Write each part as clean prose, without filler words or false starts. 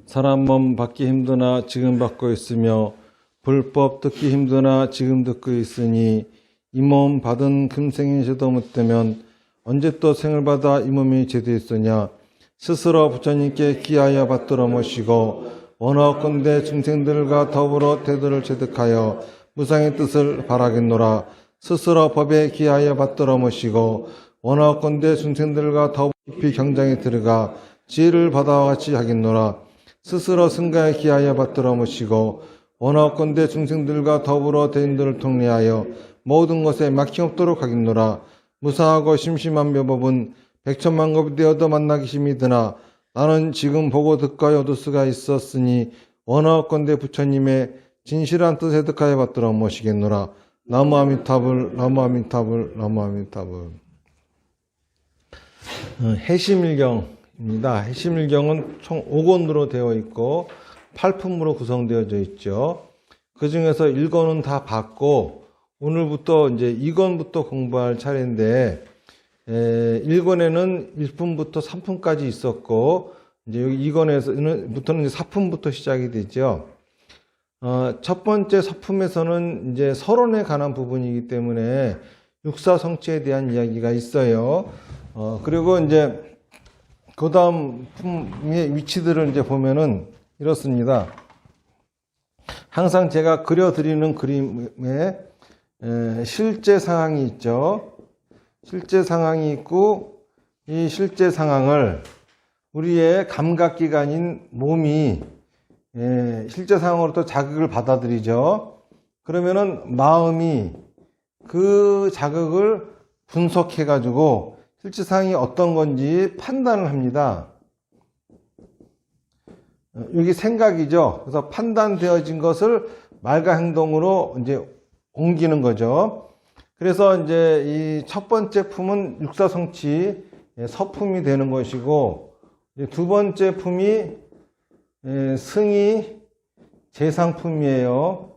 사람 몸 받기 힘드나 지금 받고 있으며 불법 듣기 힘드나 지금 듣고 있으니 이 몸 받은 금생이 제도 못되면 언제 또 생을 받아 이 몸이 제도했으냐. 스스로 부처님께 기하여 받들어 모시고 원하건대 중생들과 더불어 대도를 체득하여 무상의 뜻을 바라겠노라. 스스로 법에 기하여 받들어 모시고 원하건대 중생들과 더불어 깊이 경장에 들어가 지혜를 받아와 같이 하겠노라. 스스로 승가에 기하여 받들어 모시고 원하건대 중생들과 더불어 대인들을 통례하여 모든 것에 막힘없도록 하겠노라. 무사하고 심심한 묘법은 백천만급 되어도 만나기 힘이 드나 나는 지금 보고 듣고 얻을 수가 있었으니 원하건대 부처님의 진실한 뜻에 득하여 받들어 모시겠노라. 나무 아미타불 나무 아미타불 나무 아미타불. 해심일경입니다. 해심일경은 총 5권으로 되어 있고 8품으로 구성되어져 있죠. 그 중에서 1권은 다 봤고 오늘부터 이제 2권부터 공부할 차례인데 1권에는 1품부터 3품까지 있었고 이제 여기 2권에서부터는 4품부터 시작이 되죠. 첫 번째 서품에서는 이제 서론에 관한 부분이기 때문에 육사성취에 대한 이야기가 있어요. 그리고 이제 그 다음 품의 위치들을 이제 보면은 이렇습니다. 항상 제가 그려드리는 그림에 실제 상황이 있죠. 실제 상황이 있고 이 실제 상황을 우리의 감각기관인 몸이 실제 상황으로부터 자극을 받아들이죠. 그러면은 마음이 그 자극을 분석해 가지고 실제 상황이 어떤 건지 판단을 합니다. 여기 생각이죠. 그래서 판단되어진 것을 말과 행동으로 이제 옮기는 거죠. 그래서 이제 이 첫 번째 품은 육사성취 서품이 되는 것이고, 두 번째 품이 승이 재상품이에요.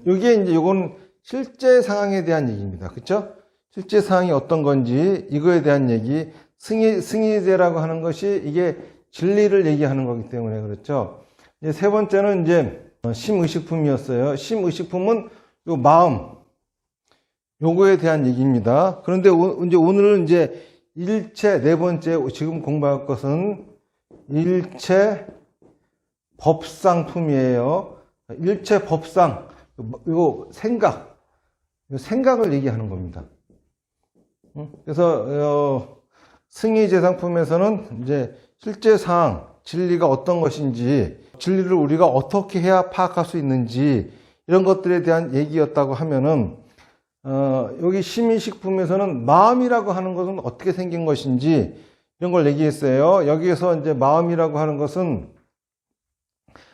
이게 이제 요건 실제 상황에 대한 얘기입니다. 그렇죠? 실제 상황이 어떤 건지 이거에 대한 얘기. 승의제라고 하는 것이 이게 진리를 얘기하는 거기 때문에 그렇죠. 이제 세 번째는 이제 심의식품이었어요. 심의식품은 요 마음, 요거에 대한 얘기입니다. 그런데 이제 오늘은 이제 일체 네 번째 지금 공부할 것은 일체 법상품이에요. 일체 법상, 이거 생각을 얘기하는 겁니다. 그래서 승의재상품에서는 이제 실제 상황, 진리가 어떤 것인지, 진리를 우리가 어떻게 해야 파악할 수 있는지 이런 것들에 대한 얘기였다고 하면은 여기 심의식품에서는 마음이라고 하는 것은 어떻게 생긴 것인지 이런 걸 얘기했어요. 여기에서 이제 마음이라고 하는 것은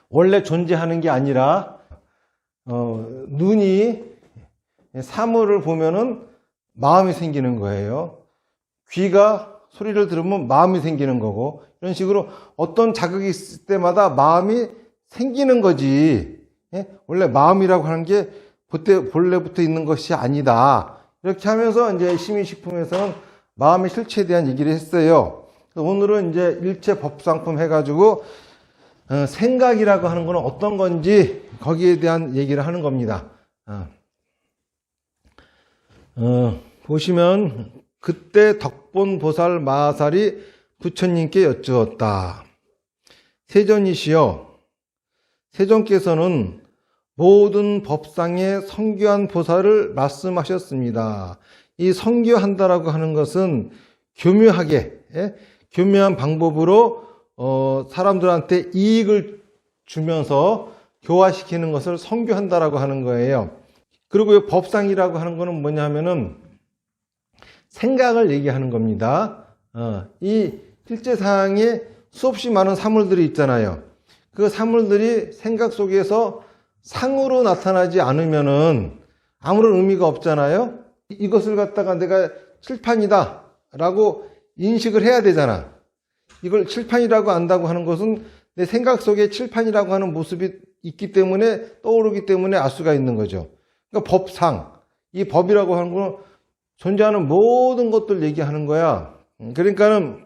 원래 존재하는 게 아니라 눈이 사물을 보면은 마음이 생기는 거예요. 귀가 소리를 들으면 마음이 생기는 거고 이런 식으로 어떤 자극이 있을 때마다 마음이 생기는 거지. 원래 마음이라고 하는 게 본래부터 있는 것이 아니다. 이렇게 하면서 이제 심의식품에서는 마음의 실체에 대한 얘기를 했어요. 오늘은 이제 일체 법상품 해가지고 생각이라고 하는 것은 어떤 건지 거기에 대한 얘기를 하는 겁니다. 보시면 그때 덕본보살 마하살이 부처님께 여쭈었다. 세존이시여, 세존께서는 모든 법상의 성교한 보살을 말씀하셨습니다. 이 성교한다라고 하는 것은 교묘하게, 교묘한 방법으로 사람들한테 이익을 주면서 교화시키는 것을 성교한다라고 하는 거예요. 그리고 이 법상이라고 하는 것은 뭐냐면은 생각을 얘기하는 겁니다. 이 실제 상황에 수없이 많은 사물들이 있잖아요. 그 사물들이 생각 속에서 상으로 나타나지 않으면은 아무런 의미가 없잖아요. 이것을 갖다가 내가 칠판이다 라고 인식을 해야 되잖아. 이걸 칠판이라고 안다고 하는 것은 내 생각 속에 칠판이라고 하는 모습이 있기 때문에 떠오르기 때문에 알 수가 있는 거죠. 그러니까 법상, 이 법이라고 하는 건 존재하는 모든 것들 얘기하는 거야. 그러니까는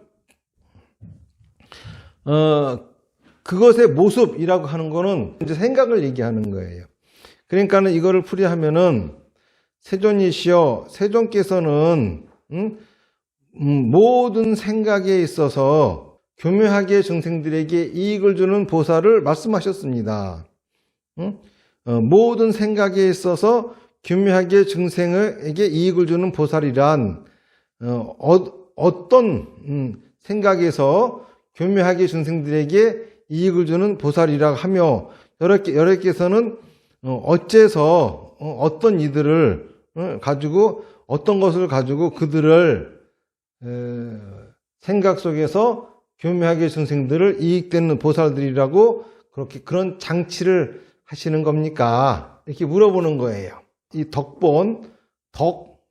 그것의 모습이라고 하는 거는 이제 생각을 얘기하는 거예요. 그러니까는 이거를 풀이하면은 세존이시여, 세존께서는 모든 생각에 있어서 교묘하게 중생들에게 이익을 주는 보살을 말씀하셨습니다. 모든 생각에 있어서 교묘하게 중생에게 이익을 주는 보살이란 어떤 생각에서 교묘하게 중생들에게 이익을 주는 보살이라 하며, 여러께서는 어째서 어떤 이들을 가지고, 어떤 것을 가지고 그들을 생각 속에서 교묘하게 중생들을 이익되는 보살들이라고 그렇게 그런 장치를 하시는 겁니까? 이렇게 물어보는 거예요. 이 덕본,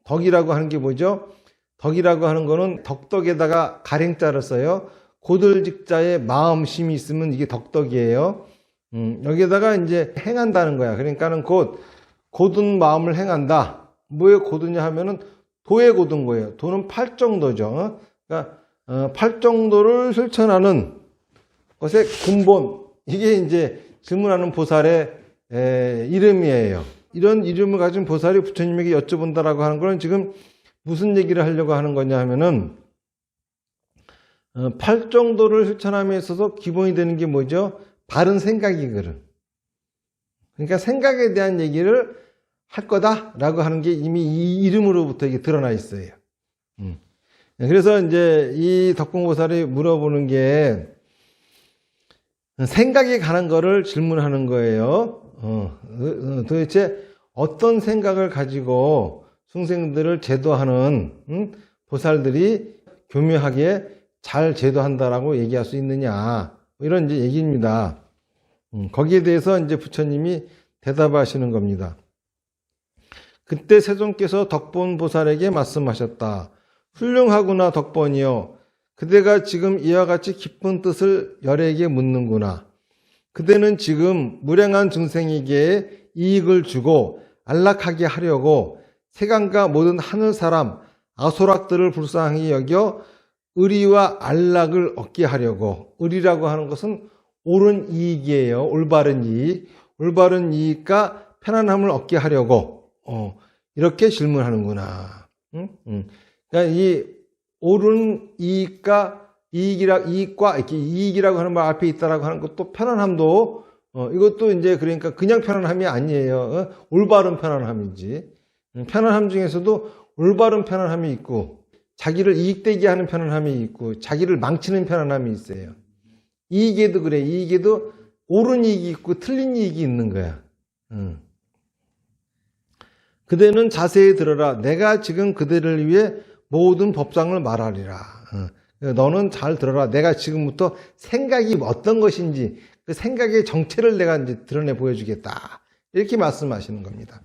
덕이라고 하는 게 뭐죠? 덕이라고 하는 거는 덕덕에다가 가랭자를 써요. 고들직자의 마음심이 있으면 이게 덕덕이에요. 여기에다가 이제 행한다는 거야. 그러니까는 곧은 마음을 행한다. 뭐에 곧으냐 하면은 도에 곧은 거예요. 도는 팔정도죠. 그러니까 팔정도를 실천하는 것의 근본. 이게 이제 질문하는 보살의 이름이에요. 이런 이름을 가진 보살이 부처님에게 여쭤본다라고 하는 거는 지금 무슨 얘기를 하려고 하는 거냐 하면은 팔정도를 실천함에 있어서 기본이 되는 게 뭐죠? 바른 생각이거든. 그러니까 생각에 대한 얘기를 할 거다라고 하는 게 이미 이 이름으로부터 이게 드러나 있어요. 그래서 이제 이 덕봉보살이 물어보는 게 생각에 관한 거를 질문하는 거예요. 도대체 어떤 생각을 가지고 중생들을 제도하는 보살들이 교묘하게 잘 제도한다라고 얘기할 수 있느냐, 이런 이제 얘기입니다. 거기에 대해서 이제 부처님이 대답하시는 겁니다. 그때 세존께서 덕본 보살에게 말씀하셨다. 훌륭하구나 덕본이여. 그대가 지금 이와 같이 깊은 뜻을 열에게 묻는구나. 그대는 지금 무량한 중생에게 이익을 주고 안락하게 하려고 세간과 모든 하늘 사람 아소락들을 불쌍히 여겨 의리와 안락을 얻게 하려고. 의리라고 하는 것은 옳은 이익이에요. 올바른 이익. 올바른 이익과 편안함을 얻게 하려고 이렇게 질문하는구나. 그러니까 이 옳은 이익과 이익과 이익이라고 하는 말 앞에 있다라고 하는 것도 편안함도 이것도 이제 그러니까 그냥 편안함이 아니에요. 올바른 편안함이지. 편안함 중에서도 올바른 편안함이 있고 자기를 이익되게 하는 편안함이 있고 자기를 망치는 편안함이 있어요. 이익에도 그래. 이익에도 옳은 이익이 있고 틀린 이익이 있는 거야. 그대는 자세히 들어라. 내가 지금 그대를 위해 모든 법상을 말하리라. 너는 잘 들어라. 내가 지금부터 생각이 어떤 것인지 그 생각의 정체를 내가 이제 드러내 보여주겠다. 이렇게 말씀하시는 겁니다.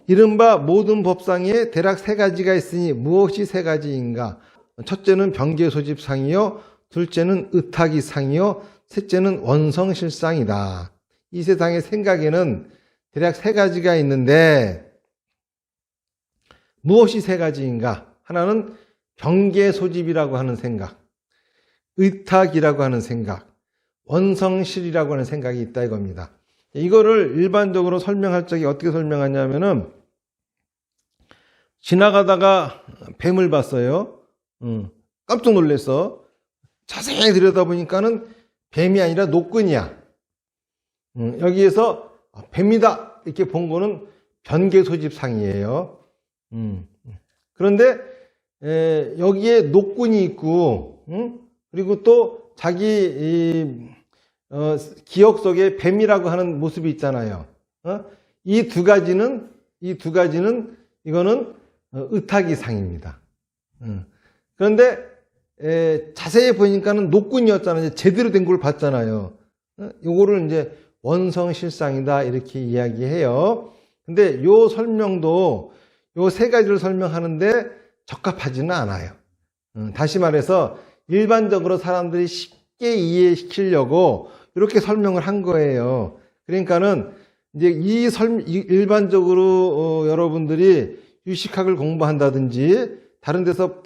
이른바 모든 법상에 대략 세 가지가 있으니 무엇이 세 가지인가? 첫째는 병계소집상이요, 둘째는 의탁이상이요, 셋째는 원성실상이다. 이 세상의 생각에는 대략 세 가지가 있는데 무엇이 세 가지인가? 하나는 병계소집이라고 하는 생각, 의탁이라고 하는 생각, 원성실이라고 하는 생각이 있다 이겁니다. 이거를 일반적으로 설명할 적에 어떻게 설명하냐면은 지나가다가 뱀을 봤어요. 깜짝 놀랐어. 자세히 들여다보니까는 뱀이 아니라 노끈이야. 여기에서 뱀이다 이렇게 본 거는 변계소집상이에요. 그런데 여기에 노끈이 있고 그리고 또 자기 기억 속에 뱀이라고 하는 모습이 있잖아요. 이 두 가지는 이거는 의탁이상입니다. 그런데 자세히 보니까는 노끈이었잖아요. 제대로 된 걸 봤잖아요. 요거를 이제 원성실상이다 이렇게 이야기해요. 근데 요 설명도 요 세 가지를 설명하는데 적합하지는 않아요. 다시 말해서 일반적으로 사람들이 쉽게 이해시키려고 이렇게 설명을 한 거예요. 그러니까는 이제 일반적으로 여러분들이 유식학을 공부한다든지 다른 데서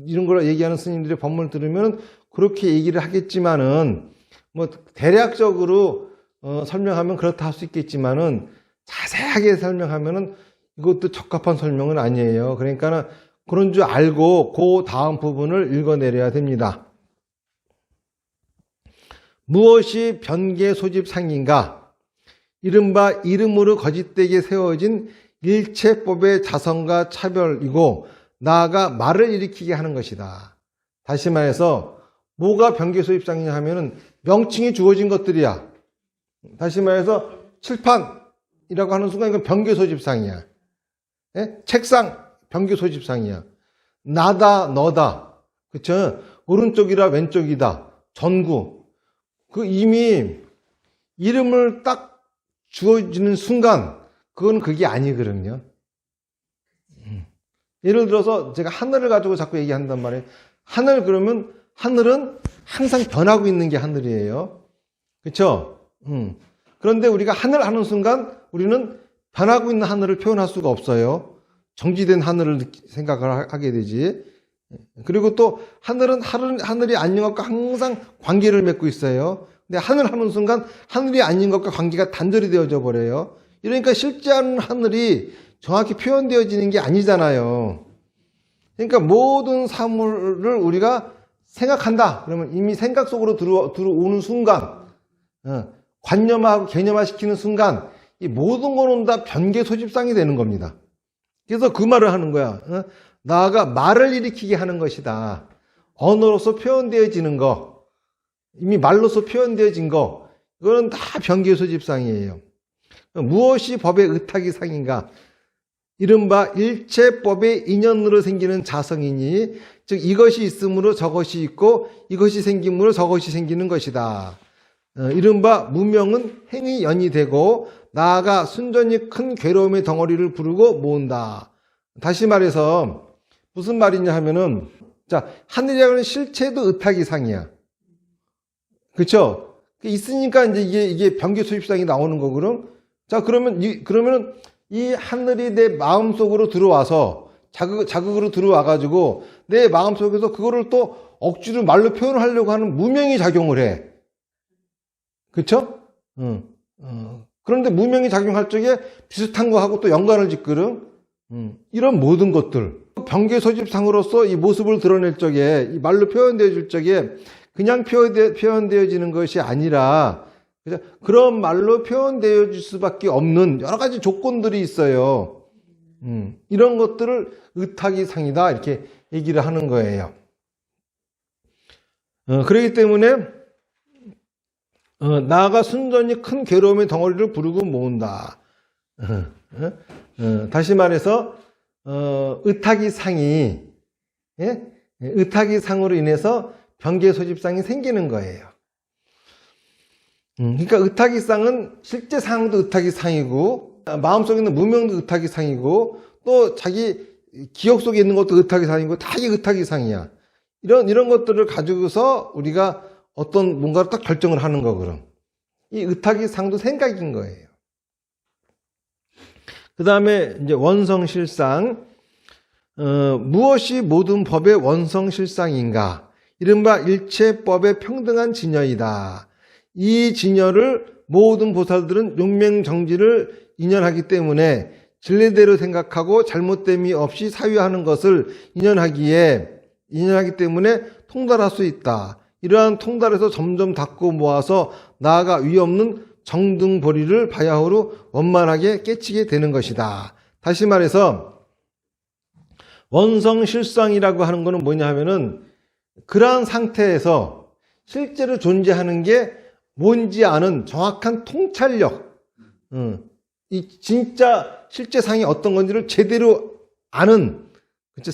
이런 걸 얘기하는 스님들의 법문을 들으면 그렇게 얘기를 하겠지만은, 뭐, 대략적으로, 설명하면 그렇다 할 수 있겠지만은, 자세하게 설명하면은 이것도 적합한 설명은 아니에요. 그러니까는 그런 줄 알고 그 다음 부분을 읽어내려야 됩니다. 무엇이 변계 소집상인가? 이른바 이름으로 거짓되게 세워진 일체법의 자성과 차별이고 나아가 말을 일으키게 하는 것이다. 다시 말해서 뭐가 변계 소집상이냐 하면은 명칭이 주어진 것들이야. 다시 말해서 칠판이라고 하는 순간 이건 변계 소집상이야. 예? 책상 변계 소집상이야. 나다 너다, 그쵸? 오른쪽이라 왼쪽이다, 전구. 그 이미 이름을 딱 주어지는 순간 그건 그게 아니거든요. 예를 들어서 제가 하늘을 가지고 자꾸 얘기한단 말이에요. 하늘 그러면 하늘은 항상 변하고 있는 게 하늘이에요. 그렇죠? 그런데 우리가 하늘 하는 순간 우리는 변하고 있는 하늘을 표현할 수가 없어요. 정지된 하늘을 생각을 하게 되지. 그리고 또 하늘이 아닌 것과 항상 관계를 맺고 있어요. 근데 하늘 하는 순간 하늘이 아닌 것과 관계가 단절이 되어져 버려요. 이러니까 실제 하늘이 정확히 표현되어지는 게 아니잖아요. 그러니까 모든 사물을 우리가 생각한다 그러면 이미 생각 속으로 들어오는 순간, 관념화하고 개념화시키는 순간 이 모든 거는 다 변계 소집상이 되는 겁니다. 그래서 그 말을 하는 거야. 나아가 말을 일으키게 하는 것이다. 언어로서 표현되어지는 거, 이미 말로서 표현되어진 거, 이거는 다 변계 소집상이에요. 무엇이 법의 의탁이 상인가? 이른바 일체법의 인연으로 생기는 자성이니, 즉 이것이 있으므로 저것이 있고 이것이 생김으로 저것이 생기는 것이다. 이른바 무명은 행위 연이 되고 나아가 순전히 큰 괴로움의 덩어리를 부르고 모은다. 다시 말해서 무슨 말이냐 하면은, 자, 하늘이라는 실체도 의탁이 상이야. 그쵸? 있으니까 이제 이게 변계 소집상이 나오는 거거든. 자, 그러면은 이 하늘이 내 마음속으로 들어와서 자극으로 들어와가지고 내 마음속에서 그거를 또 억지로 말로 표현하려고 하는 무명이 작용을 해. 그쵸? 그런데 무명이 작용할 적에 비슷한 거 하고 또 연관을 짓거든. 이런 모든 것들. 변계 소집상으로서 이 모습을 드러낼 적에, 이 말로 표현되어질 적에 그냥 표현되어지는 것이 아니라, 그런 말로 표현되어질 수밖에 없는 여러 가지 조건들이 있어요. 이런 것들을 의탁이 상이다 이렇게 얘기를 하는 거예요. 그렇기 때문에 나아가 순전히 큰 괴로움의 덩어리를 부르고 모은다. 다시 말해서 의탁이 상이, 예? 의탁이 상으로 인해서 변계 소집상이 생기는 거예요. 그러니까 의탁이 상은 실제 상도 의탁이 상이고 마음속에 있는 무명도 의탁이 상이고 또 자기 기억 속에 있는 것도 의탁이 상이고 다 이게 의탁이 상이야. 이런 것들을 가지고서 우리가 어떤 뭔가를 딱 결정을 하는 거거든. 이 의탁이 상도 생각인 거예요. 그 다음에 이제 원성실상, 무엇이 모든 법의 원성실상인가? 이른바 일체법의 평등한 진여이다. 이 진여를 모든 보살들은 용맹정지를 인연하기 때문에 진리대로 생각하고 잘못됨이 없이 사유하는 것을 인연하기 때문에 통달할 수 있다. 이러한 통달에서 점점 닫고 모아서 나아가 위없는 정등보리를 바야흐로 원만하게 깨치게 되는 것이다. 다시 말해서 원성실상이라고 하는 것은 뭐냐 하면은 그러한 상태에서 실제로 존재하는 게 뭔지 아는 정확한 통찰력, 이 진짜 실제 상이 어떤 건지를 제대로 아는, 그쵸,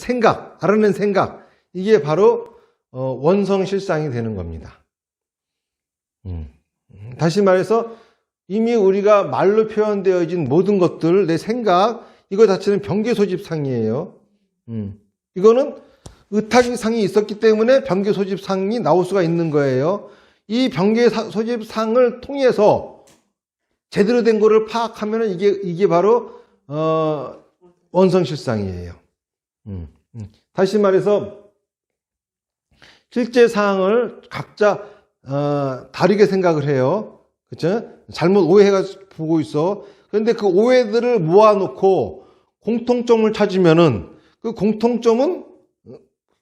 알아낸 생각, 이게 바로 원성실상이 되는 겁니다. 다시 말해서 이미 우리가 말로 표현되어진 모든 것들, 내 생각, 이거 자체는 변계 소집상이에요. 이거는 의탁이 상이 있었기 때문에 변계 소집상이 나올 수가 있는 거예요. 이 변계 소집상을 통해서 제대로 된 거를 파악하면 이게 바로 원성실상이에요. 다시 말해서 실제 사항을 각자 다르게 생각을 해요. 그쵸? 잘못 오해가 보고 있어. 그런데 그 오해들을 모아놓고 공통점을 찾으면은 그 공통점은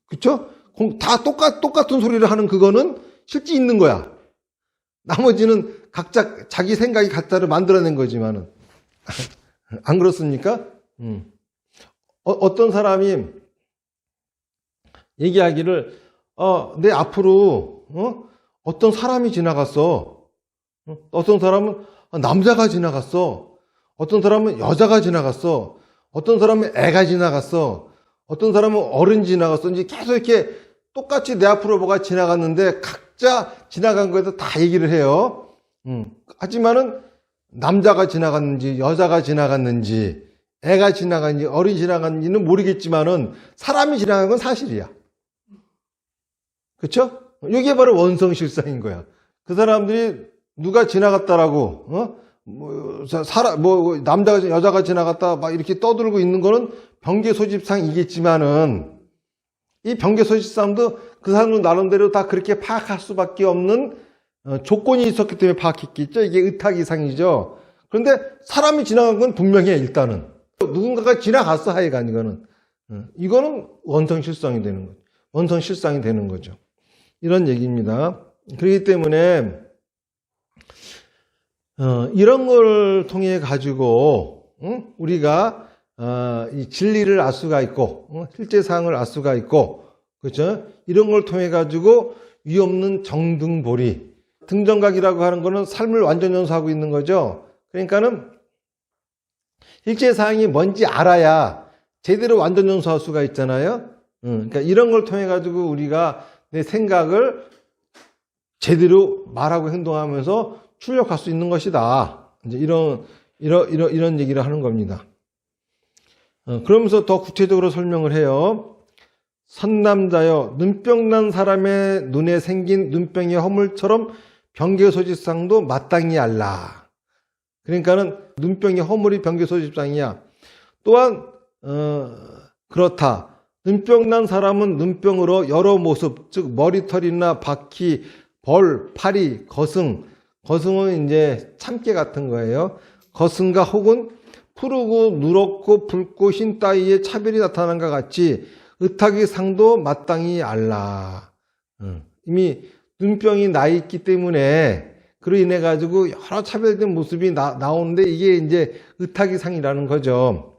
그쵸? 다 똑같은 소리를 하는 그거는 실제 있는 거야. 나머지는 각자 자기 생각이 같다를 만들어낸 거지만은 안 그렇습니까? 어떤 사람이 얘기하기를 내 앞으로 어떤 사람이 지나갔어. 어떤 사람은 남자가 지나갔어. 어떤 사람은 여자가 지나갔어. 어떤 사람은 애가 지나갔어. 어떤 사람은 어른이 지나갔어. 이제 계속 이렇게 똑같이 내 앞으로 뭐가 지나갔는데 각자 지나간 거에서 다 얘기를 해요. 하지만은 남자가 지나갔는지 여자가 지나갔는지 애가 지나갔는지 어른이 지나갔는지는 모르겠지만은 사람이 지나간 건 사실이야. 그쵸? 이게 바로 원성실상인 거야. 그 사람들이 누가 지나갔다라고 남자가 여자가 지나갔다 막 이렇게 떠들고 있는 거는 병계소집상이겠지만은 이 병계소집상도 그 사람들 나름대로 다 그렇게 파악할 수밖에 없는 조건이 있었기 때문에 파악했겠죠. 이게 의탁이상이죠. 그런데 사람이 지나간 건 분명해. 일단은 누군가가 지나갔어. 하여간 이거는 원성실상이 되는 거죠. 원성실상이 되는 거죠. 이런 얘기입니다. 그렇기 때문에 이런 걸 통해 가지고 우리가 이 진리를 알 수가 있고 실제 사항을 알 수가 있고 그렇죠? 이런 걸 통해 가지고 위없는 정등보리 등정각이라고 하는 거는 삶을 완전 연수하고 있는 거죠. 그러니까는 실제 사항이 뭔지 알아야 제대로 완전 연수할 수가 있잖아요. 그러니까 이런 걸 통해 가지고 우리가 내 생각을 제대로 말하고 행동하면서 출력할 수 있는 것이다. 이제 이런 얘기를 하는 겁니다. 그러면서 더 구체적으로 설명을 해요. 선남자여, 눈병 난 사람의 눈에 생긴 눈병의 허물처럼 병계소집상도 마땅히 알라. 그러니까는 눈병의 허물이 병계소집상이야. 또한 그렇다. 눈병 난 사람은 눈병으로 여러 모습, 즉 머리털이나 바퀴, 벌, 파리, 거승은 이제 참깨 같은 거예요. 거승과 혹은 푸르고 누렇고 붉고 흰 따위의 차별이 나타난 것 같이 의탁의 상도 마땅히 알라. 이미 눈병이 나 있기 때문에 그로 인해 가지고 여러 차별된 모습이 나오는데 이게 이제 의탁의 상이라는 거죠.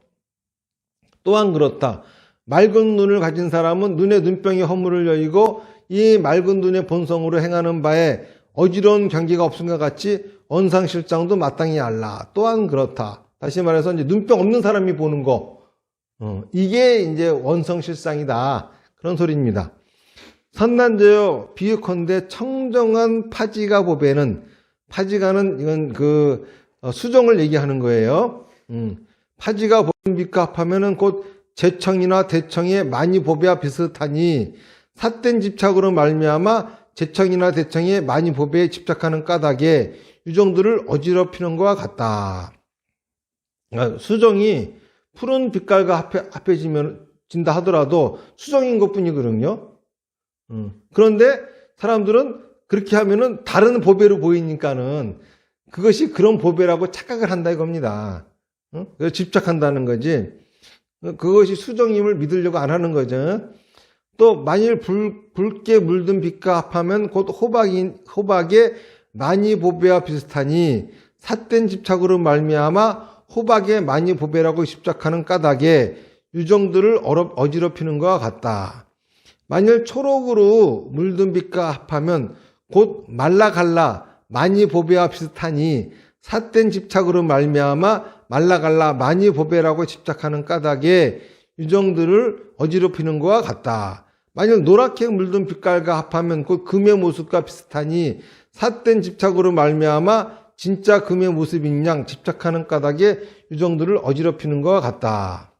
또한 그렇다. 맑은 눈을 가진 사람은 눈에 눈병의 허물을 여의고 이 맑은 눈의 본성으로 행하는 바에 어지러운 경계가 없음과 같이 원상실상도 마땅히 알라. 또한 그렇다. 다시 말해서 이제 눈병 없는 사람이 보는 거, 이게 이제 원성실상이다. 그런 소리입니다. 선난자여 비유컨대 청정한 파지가 보배는 파지가는 이건 수정을 얘기하는 거예요. 파지가 보는 빛과 합하면은 곧 제청이나 대청의 많이 보배와 비슷하니 삿된 집착으로 말미암아 제청이나 대청에 많이 보배에 집착하는 까닭에 유정들을 어지럽히는 것과 같다. 수정이 푸른 빛깔과 합해진다 하더라도 수정인 것뿐이거든요. 그런데 사람들은 그렇게 하면은 다른 보배로 보이니까는 그것이 그런 보배라고 착각을 한다 이겁니다. 그래서 집착한다는 거지. 그것이 수정임을 믿으려고 안 하는 거죠. 또 만일 붉게 물든 빛과 합하면 곧 호박의 많이 보배와 비슷하니 삿된 집착으로 말미암아 호박의 많이 보배라고 집착하는 까닭에 유정들을 어지럽히는 것과 같다. 만일 초록으로 물든 빛과 합하면 곧 말라갈라 많이 보배와 비슷하니 삿된 집착으로 말미암아 말라갈라 많이 보배라고 집착하는 까닭에 유정들을 어지럽히는 것과 같다. 만일 노랗게 물든 빛깔과 합하면 곧 금의 모습과 비슷하니 삿된 집착으로 말미암아 진짜 금의 모습인 양 집착하는 까닭에 유정들을 어지럽히는 것과 같다.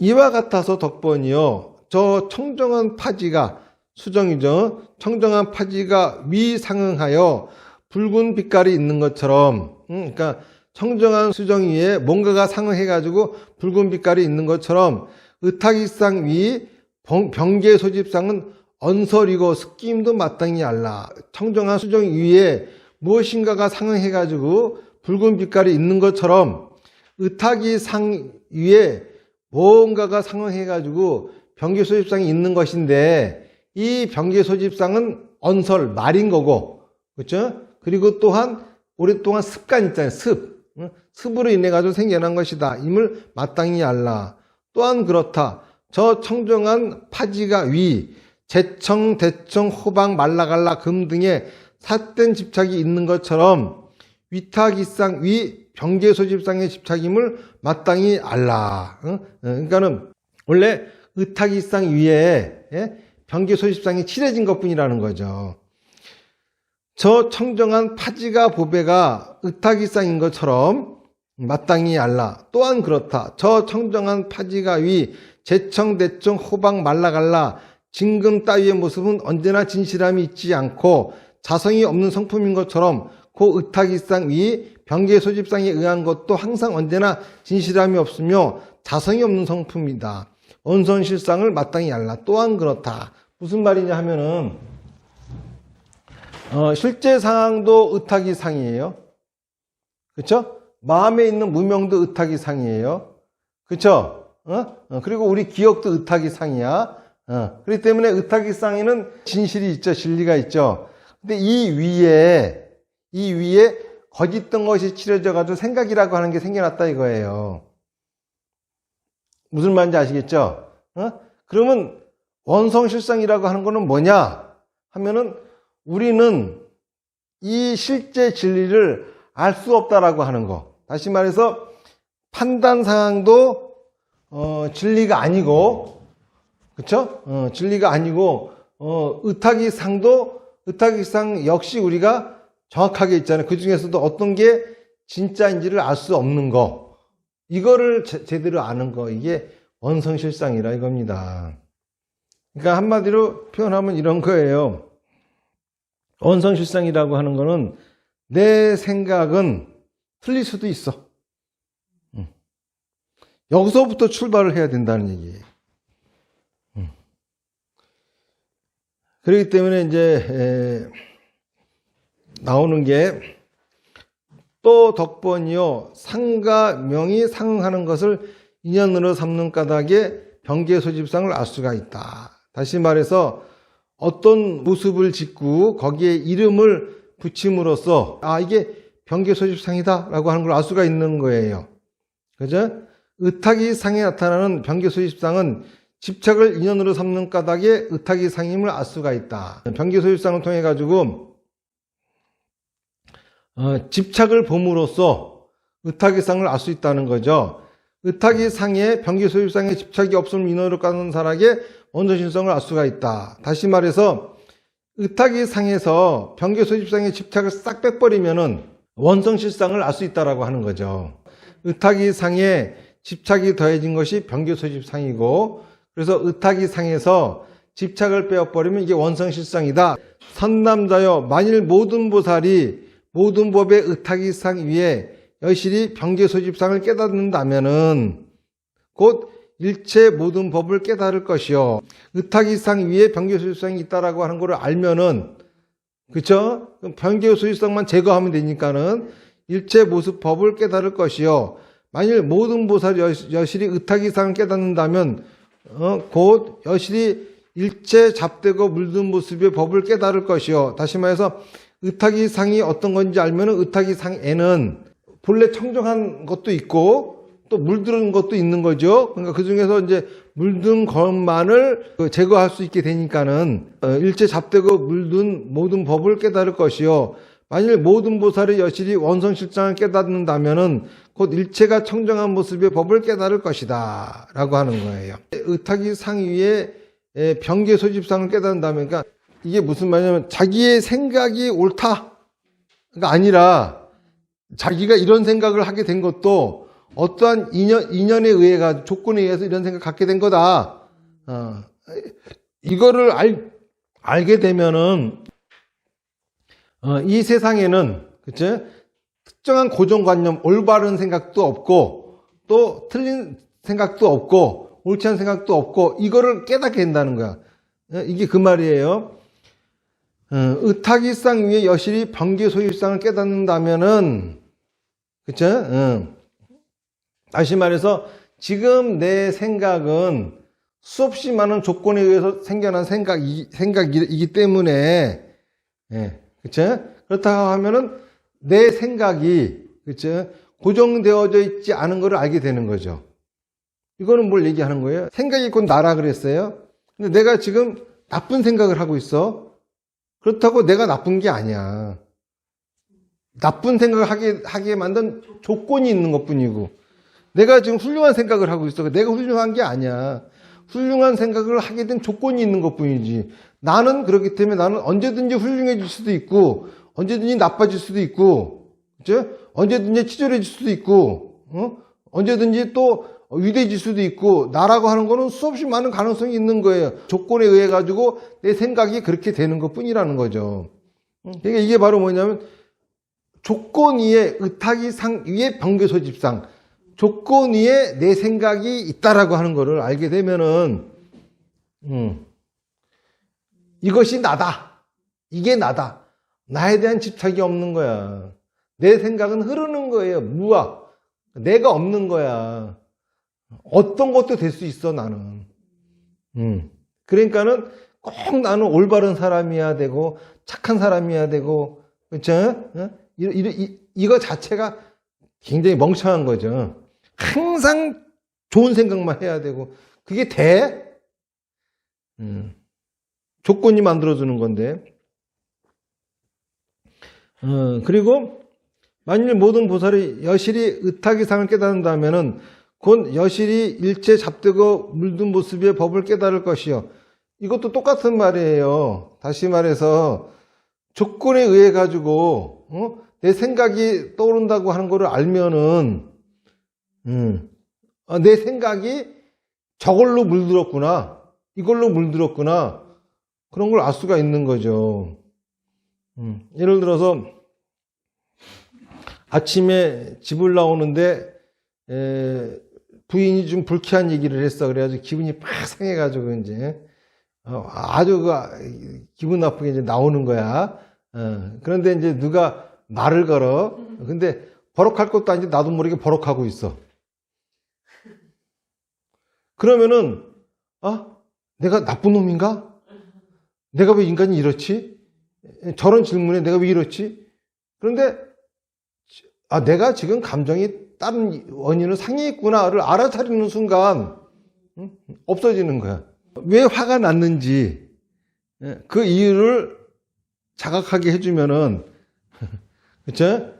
이와 같아서 덕번이요. 저 청정한 파지가 수정이죠. 청정한 파지가 위상응하여 붉은 빛깔이 있는 것처럼, 그러니까 청정한 수정 위에 뭔가가 상응해가지고 붉은 빛깔이 있는 것처럼 의탁이상 위 병계 소집상은 언설이고 스낌도 마땅히 알라. 청정한 수정 위에 무엇인가가 상응해가지고 붉은 빛깔이 있는 것처럼 의탁이상 위에 무언가가 상응해가지고 병계 소집상이 있는 것인데 이 병계 소집상은 언설, 말인 거고, 그렇죠? 그리고 또한 오랫동안 습관 있잖아요. 습으로 인해 가지고 생겨난 것이다. 임을 마땅히 알라. 또한 그렇다. 저 청정한 파지가 위, 재청, 대청, 호박, 말라갈라, 금 등의 삿된 집착이 있는 것처럼 위탁이상 위 병계 소집상의 집착임을 마땅히 알라. 그러니까는 원래 의탁이상 위에 병계 소집상이 칠해진 것뿐이라는 거죠. 저 청정한 파지가 보배가 의탁이상인 것처럼 마땅히 알라. 또한 그렇다. 저 청정한 파지가 위 재청, 대청, 호박, 말라갈라, 진금 따위의 모습은 언제나 진실함이 있지 않고 자성이 없는 성품인 것처럼 그 의탁이상 위 병계 소집상에 의한 것도 항상 언제나 진실함이 없으며 자성이 없는 성품이다. 언선실상을 마땅히 알라. 또한 그렇다. 무슨 말이냐 하면은 실제 상황도 의탁이상이에요. 그렇죠? 마음에 있는 무명도 의탁이상이에요. 그렇죠? 그리고 우리 기억도 의탁이상이야. 그렇기 때문에 의탁이상에는 진실이 있죠. 진리가 있죠. 근데 이 위에 거짓된 것이 칠해져 가지고 생각이라고 하는 게 생겨났다 이거예요. 무슨 말인지 아시겠죠? 그러면 원성실상이라고 하는 거는 뭐냐 하면은 우리는 이 실제 진리를 알 수 없다라고 하는 거. 다시 말해서 판단 상황도 진리가 아니고, 그렇죠? 진리가 아니고 의탁이상 역시 우리가 정확하게 있잖아요. 그 중에서도 어떤 게 진짜인지를 알 수 없는 거. 이거를 제대로 아는 거. 이게 원성실상이라 이겁니다. 그러니까 한마디로 표현하면 이런 거예요. 원성실상이라고 하는 거는 내 생각은 틀릴 수도 있어. 여기서부터 출발을 해야 된다는 얘기예요. 그렇기 때문에 이제 나오는 게 또 덕번이요 상과 명이 상응하는 것을 인연으로 삼는 까닭에 병계 소집상을 알 수가 있다. 다시 말해서 어떤 모습을 짓고 거기에 이름을 붙임으로써 이게 병계 소집상이다 라고 하는 걸 알 수가 있는 거예요. 그죠? 의탁이상에 나타나는 병계 소집상은 집착을 인연으로 삼는 까닭에 의탁이상임을 알 수가 있다. 병계 소집상을 통해 가지고 집착을 봄으로써 의탁이상을 알 수 있다는 거죠. 의탁이상에 병계 소집상에 집착이 없음을 인연으로 까는 사람에게 원성실상을 알 수가 있다. 다시 말해서 의탁이상에서 병계 소집상의 집착을 싹 빼버리면은 원성실상을 알 수 있다라고 하는 거죠. 의탁이상에 집착이 더해진 것이 병계 소집상이고, 그래서 의탁이상에서 집착을 빼어버리면 이게 원성실상이다. 선남자여, 만일 모든 보살이 모든 법의 의탁이상 위에 여실히 병계 소집상을 깨닫는다면은 곧 일체 모든 법을 깨달을 것이요. 의탁이상 위에 병계 소집상이 있다라고 하는 것을 알면은, 그쵸? 병계 소집상만 제거하면 되니까는 일체 모습 법을 깨달을 것이요. 만일 모든 보살이 여실히 의탁이상을 깨닫는다면 곧 여실히 일체 잡되고 물든 모습의 법을 깨달을 것이요. 다시 말해서 의탁이상이 어떤 건지 알면 의탁이상에는 본래 청정한 것도 있고 또 물든 것도 있는 거죠. 그러니까 그 중에서 이제 물든 것만을 제거할 수 있게 되니까는 일체 잡되고 물든 모든 법을 깨달을 것이요. 만일 모든 보살이 여실히 원성실상을 깨닫는다면은 곧 일체가 청정한 모습의 법을 깨달을 것이다 라고 하는 거예요. 의탁이상 위에 병계 소집상을 깨닫는다면, 그러니까 이게 무슨 말이냐면 자기의 생각이 옳다가 아니라 자기가 이런 생각을 하게 된 것도 어떠한 인연에 의해 가지고 조건에 의해서 이런 생각을 갖게 된 거다. 이거를 알게 되면은 이 세상에는, 그치? 특정한 고정관념, 올바른 생각도 없고 또 틀린 생각도 없고 옳지 않은 생각도 없고 이거를 깨닫게 된다는 거야. 이게 그 말이에요. 의탁이상 위에 여실히 번개소입상을 깨닫는다면은, 그쵸? 다시 말해서 지금 내 생각은 수없이 많은 조건에 의해서 생겨난 생각이기 때문에, 그쵸? 그렇다고 하면은 내 생각이, 그쵸? 고정되어져 있지 않은 것을 알게 되는 거죠. 이거는 뭘 얘기하는 거예요? 생각이 곧 나라 그랬어요. 근데 내가 지금 나쁜 생각을 하고 있어. 그렇다고 내가 나쁜 게 아니야. 나쁜 생각을 하게 만든 조건이 있는 것 뿐이고, 내가 지금 훌륭한 생각을 하고 있어. 내가 훌륭한 게 아니야. 훌륭한 생각을 하게 된 조건이 있는 것 뿐이지. 나는 그렇기 때문에 나는 언제든지 훌륭해질 수도 있고, 언제든지 나빠질 수도 있고, 그죠? 언제든지 치졸해질 수도 있고, 언제든지 또 위대해질 수도 있고, 나라고 하는 거는 수없이 많은 가능성이 있는 거예요. 조건에 의해 가지고 내 생각이 그렇게 되는 것 뿐이라는 거죠. 그러니까 이게 바로 뭐냐면, 조건 위에 의탁이상 위에 번개소집상, 조건 위에 내 생각이 있다라고 하는 거를 알게 되면은, 이것이 나다. 이게 나다. 나에 대한 집착이 없는 거야. 내 생각은 흐르는 거예요. 무아. 내가 없는 거야. 어떤 것도 될 수 있어, 나는. 그러니까는 꼭 나는 올바른 사람이어야 되고, 착한 사람이어야 되고, 그쵸? 이거 자체가 굉장히 멍청한 거죠. 항상 좋은 생각만 해야 되고, 그게 돼? 조건이 만들어주는 건데. 그리고, 만일 모든 보살이 여실히 의탁이상을 깨닫는다면은, 곧 여실히 일체 잡되고 물든 모습의 법을 깨달을 것이요. 이것도 똑같은 말이에요. 다시 말해서, 조건에 의해 가지고, 내 생각이 떠오른다고 하는 거를 알면은, 내 생각이 저걸로 물들었구나. 이걸로 물들었구나. 그런 걸 알 수가 있는 거죠. 예를 들어서 아침에 집을 나오는데 부인이 좀 불쾌한 얘기를 했어. 그래가지고 기분이 팍 상해가지고 이제 아주 기분 나쁘게 이제 나오는 거야. 그런데 이제 누가 말을 걸어. 근데 버럭할 것도 아닌데 나도 모르게 버럭하고 있어. 그러면은, 내가 나쁜 놈인가? 내가 왜 인간이 이렇지? 저런 질문에 내가 왜 이렇지? 그런데, 내가 지금 감정이 다른 원인을 상회했구나를 알아차리는 순간, 없어지는 거야. 왜 화가 났는지, 그 이유를 자각하게 해주면은, 그쵸?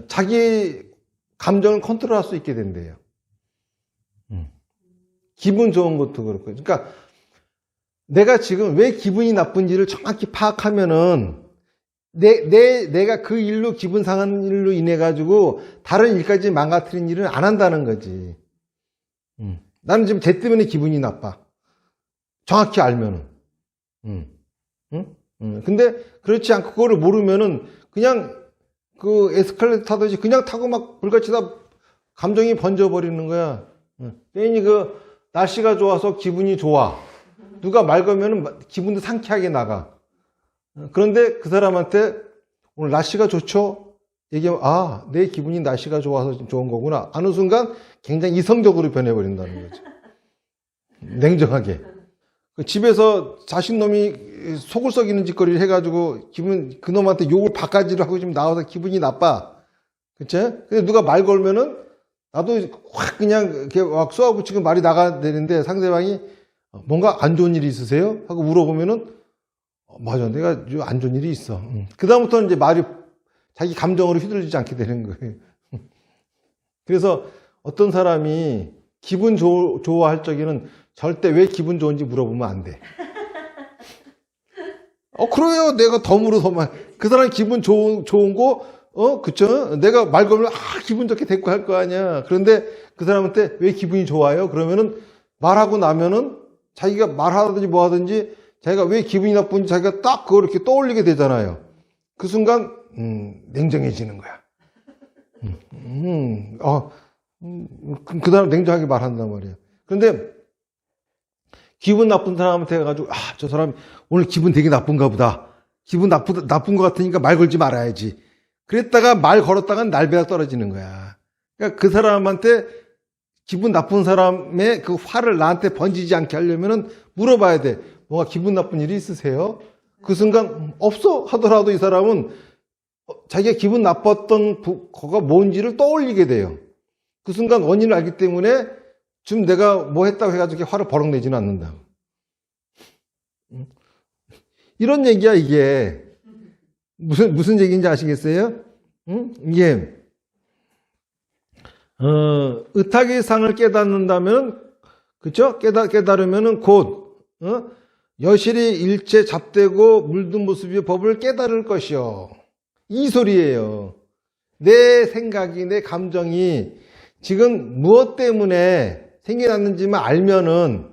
자기 감정을 컨트롤할 수 있게 된대요. 기분 좋은 것도 그렇고. 그러니까 내가 지금 왜 기분이 나쁜지를 정확히 파악하면은 내가 그 일로 기분 상한 일로 인해 가지고 다른 일까지 망가뜨린 일은 안 한다는 거지. 나는 지금 쟤 때문에 기분이 나빠. 정확히 알면은. 근데 그렇지 않고 그거를 모르면은 그냥 그 에스컬레이터 타듯이 그냥 타고 막 불같이 다 감정이 번져버리는 거야. 괜히 날씨가 좋아서 기분이 좋아. 누가 말 걸면은 기분도 상쾌하게 나가. 그런데 그 사람한테 오늘 날씨가 좋죠? 얘기하면 내 기분이 날씨가 좋아서 좋은 거구나. 하는 순간 굉장히 이성적으로 변해버린다는 거죠. 냉정하게. 집에서 자식놈이 속을 썩이는 짓거리를 해가지고 그놈한테 욕을 바가지로 하고 지금 나와서 기분이 나빠. 그치? 근데 누가 말 걸면은 나도 확 그냥 이렇게 막 쏘아붙이고 말이 나가야 되는데 상대방이 뭔가 안 좋은 일이 있으세요? 하고 물어보면은 맞아, 내가 안 좋은 일이 있어. 그다음부터는 이제 말이 자기 감정으로 휘둘리지 않게 되는 거예요. 그래서 어떤 사람이 기분 좋아할 적에는 절대 왜 기분 좋은지 물어보면 안 돼. 그래요. 내가 덤으로 그 사람이 기분 좋은 거, 그쵸? 내가 말 걸면, 기분 좋게 대꾸 할 거 아니야. 그런데 그 사람한테 왜 기분이 좋아요? 그러면은 말하고 나면은 자기가 말하든지 뭐 하든지 자기가 왜 기분이 나쁜지 자기가 딱 그걸 이렇게 떠올리게 되잖아요. 그 순간, 냉정해지는 거야. 그 사람 냉정하게 말한단 말이에요. 그런데 기분 나쁜 사람한테 가가지고 저 사람 오늘 기분 되게 나쁜가 보다. 기분 나쁜 것 같으니까 말 걸지 말아야지. 그랬다가 말 걸었다가 날배가 떨어지는 거야. 그러니까 그 사람한테 기분 나쁜 사람의 그 화를 나한테 번지지 않게 하려면은 물어봐야 돼. 뭔가 기분 나쁜 일이 있으세요? 그 순간 없어 하더라도 이 사람은 자기가 기분 나빴던 거가 뭔지를 떠올리게 돼요. 그 순간 원인을 알기 때문에 지금 내가 뭐 했다고 해가지고 화를 버럭 내지는 않는다. 이런 얘기야 이게. 무슨 얘기인지 아시겠어요? 이게 의탁의 상을 깨닫는다면, 그쵸? 깨달으면은 곧 여실히 일체 잡되고 물든 모습의 법을 깨달을 것이요. 이 소리예요. 내 생각이, 내 감정이 지금 무엇 때문에 생겨났는지만 알면은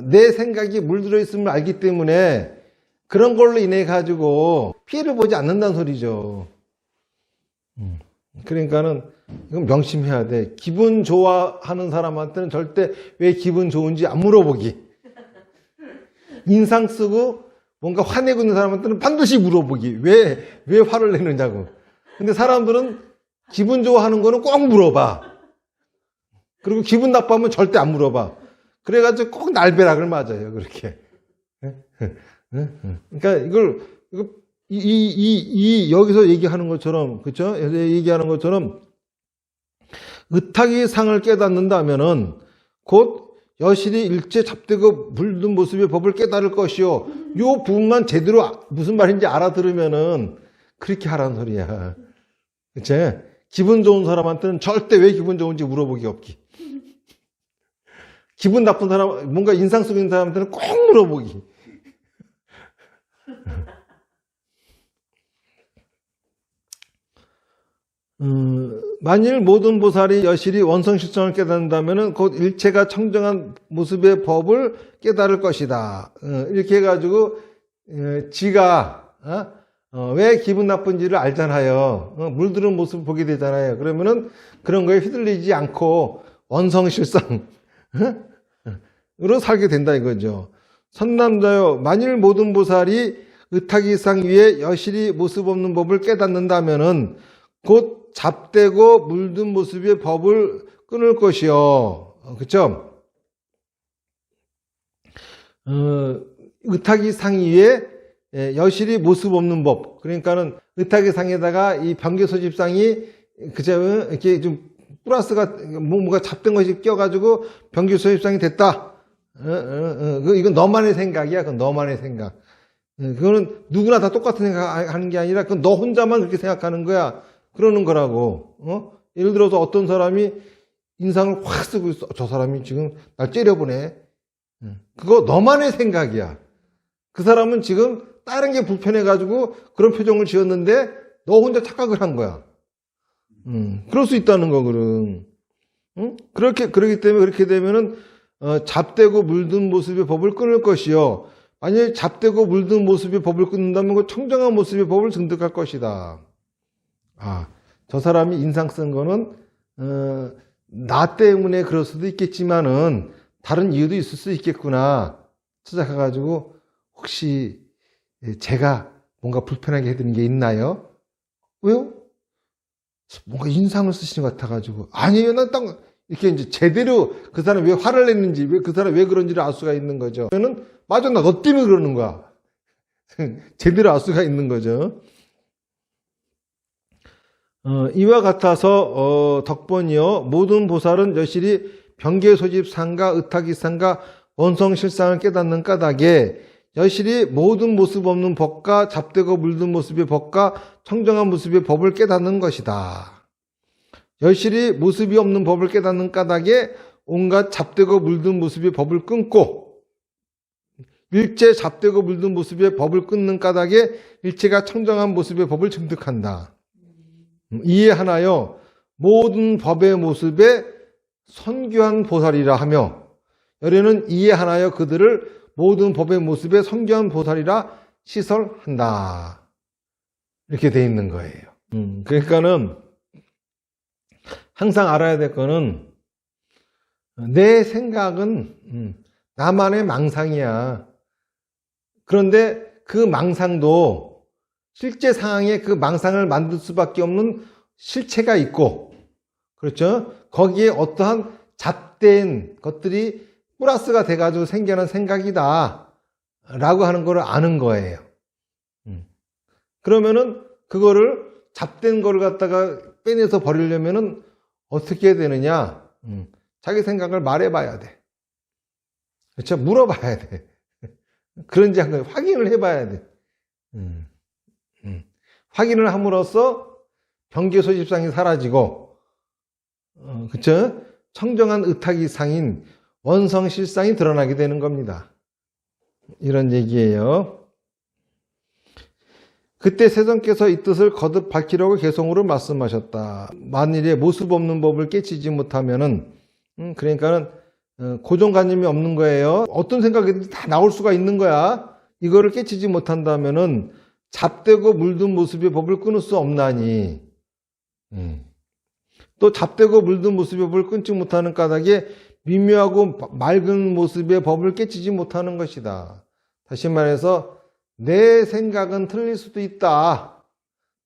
내 생각이 물들어 있음을 알기 때문에 그런 걸로 인해 가지고 피해를 보지 않는다는 소리죠. 그러니까는 이건 명심해야 돼. 기분 좋아하는 사람한테는 절대 왜 기분 좋은지 안 물어보기. 인상 쓰고 뭔가 화내고 있는 사람한테는 반드시 물어보기. 왜 화를 내느냐고. 근데 사람들은 기분 좋아하는 거는 꼭 물어봐. 그리고 기분 나빠하면 절대 안 물어봐. 그래가지고 꼭 날벼락을 맞아요. 그렇게. 그러니까 여기서 얘기하는 것처럼, 그쵸? 얘기하는 것처럼, 의탁의 상을 깨닫는다면은, 곧 여실히 일체 잡되고 물든 모습의 법을 깨달을 것이요. 요 부분만 제대로 무슨 말인지 알아들으면은, 그렇게 하라는 소리야. 그치? 기분 좋은 사람한테는 절대 왜 기분 좋은지 물어보기 없기. 기분 나쁜 사람, 뭔가 인상 쓰고 있는 사람한테는 꼭 물어보기. 만일 모든 보살이 여실히 원성실성을 깨닫는다면 곧 일체가 청정한 모습의 법을 깨달을 것이다. 이렇게 해가지고 지가 왜 기분 나쁜지를 알잖아요. 물드는 모습을 보게 되잖아요. 그러면은 그런 거에 휘둘리지 않고 원성실성으로 살게 된다 이거죠. 선남자여, 만일 모든 보살이 의탁이상 위에 여실히 모습 없는 법을 깨닫는다면은 곧 잡되고 물든 모습의 법을 끊을 것이요. 그쵸? 의탁이 상위에 여실히 모습 없는 법. 그러니까는 의탁의 상에다가 이 병계소집상이 그저 이렇게 좀 플러스가 뭔가 잡된 것이 껴가지고 병계소집상이 됐다. 이건 너만의 생각이야. 그건 너만의 생각. 그거는 누구나 다 똑같은 생각하는 게 아니라 그건 너 혼자만 그렇게 생각하는 거야. 그러는 거라고. 예를 들어서 어떤 사람이 인상을 확 쓰고 있어. 저 사람이 지금 날 째려보네. 그거 너만의 생각이야. 그 사람은 지금 다른 게 불편해가지고 그런 표정을 지었는데 너 혼자 착각을 한 거야. 그럴 수 있다는 거거든. 그렇기 때문에 그렇게 되면은 잡되고 물든 모습의 법을 끊을 것이요. 만약에 잡되고 물든 모습의 법을 끊는다면 그 청정한 모습의 법을 증득할 것이다. 저 사람이 인상 쓴 거는 나 때문에 그럴 수도 있겠지만은 다른 이유도 있을 수 있겠구나 찾아가가지고 혹시 제가 뭔가 불편하게 해드린 게 있나요? 왜요? 뭔가 인상을 쓰시는 것 같아가지고 아니에요, 난 딱 이렇게 이제 제대로 그 사람이 왜 화를 냈는지 그 사람이 왜 그런지를 알 수가 있는 거죠. 그러면은 맞아, 나 너 때문에 그러는 거야. 제대로 알 수가 있는 거죠. 이와 같아서 덕본이요, 모든 보살은 여실히 병계소집상과 의탁이상과 원성실상을 깨닫는 까닭에 여실히 모든 모습 없는 법과 잡되고 물든 모습의 법과 청정한 모습의 법을 깨닫는 것이다. 여실히 모습이 없는 법을 깨닫는 까닭에 온갖 잡되고 물든 모습의 법을 끊고 일체 잡되고 물든 모습의 법을 끊는 까닭에 일체가 청정한 모습의 법을 증득한다. 이해하나요? 모든 법의 모습에 선교한 보살이라 하며 여기는 이해하나요? 그들을 모든 법의 모습에 선교한 보살이라 시설한다. 이렇게 돼 있는 거예요. 그러니까는 항상 알아야 될 거는 내 생각은 나만의 망상이야. 그런데 그 망상도 실제 상황에 그 망상을 만들 수밖에 없는 실체가 있고, 그렇죠? 거기에 어떠한 잣된 것들이 플러스가 돼가지고 생겨난 생각이다 라고 하는 걸 아는 거예요. 그러면은 그거를 잡된 거를 갖다가 빼내서 버리려면은 어떻게 해야 되느냐? 자기 생각을 말해봐야 돼. 그렇죠? 물어봐야 돼. 그런지 확인을 해봐야 돼. 확인을 함으로써 병기소집상이 사라지고, 그렇죠? 청정한 의탁이상인 원성실상이 드러나게 되는 겁니다. 이런 얘기예요. 그때 세존께서 이 뜻을 거듭 밝히려고 개성으로 말씀하셨다. 만일에 모습 없는 법을 깨치지 못하면은, 그러니까는 고정관념이 없는 거예요. 어떤 생각이든지 다 나올 수가 있는 거야. 이거를 깨치지 못한다면은 잡되고 물든 모습의 법을 끊을 수 없나니. 또 잡되고 물든 모습의 법을 끊지 못하는 까닭에 미묘하고 맑은 모습의 법을 깨치지 못하는 것이다. 다시 말해서 내 생각은 틀릴 수도 있다.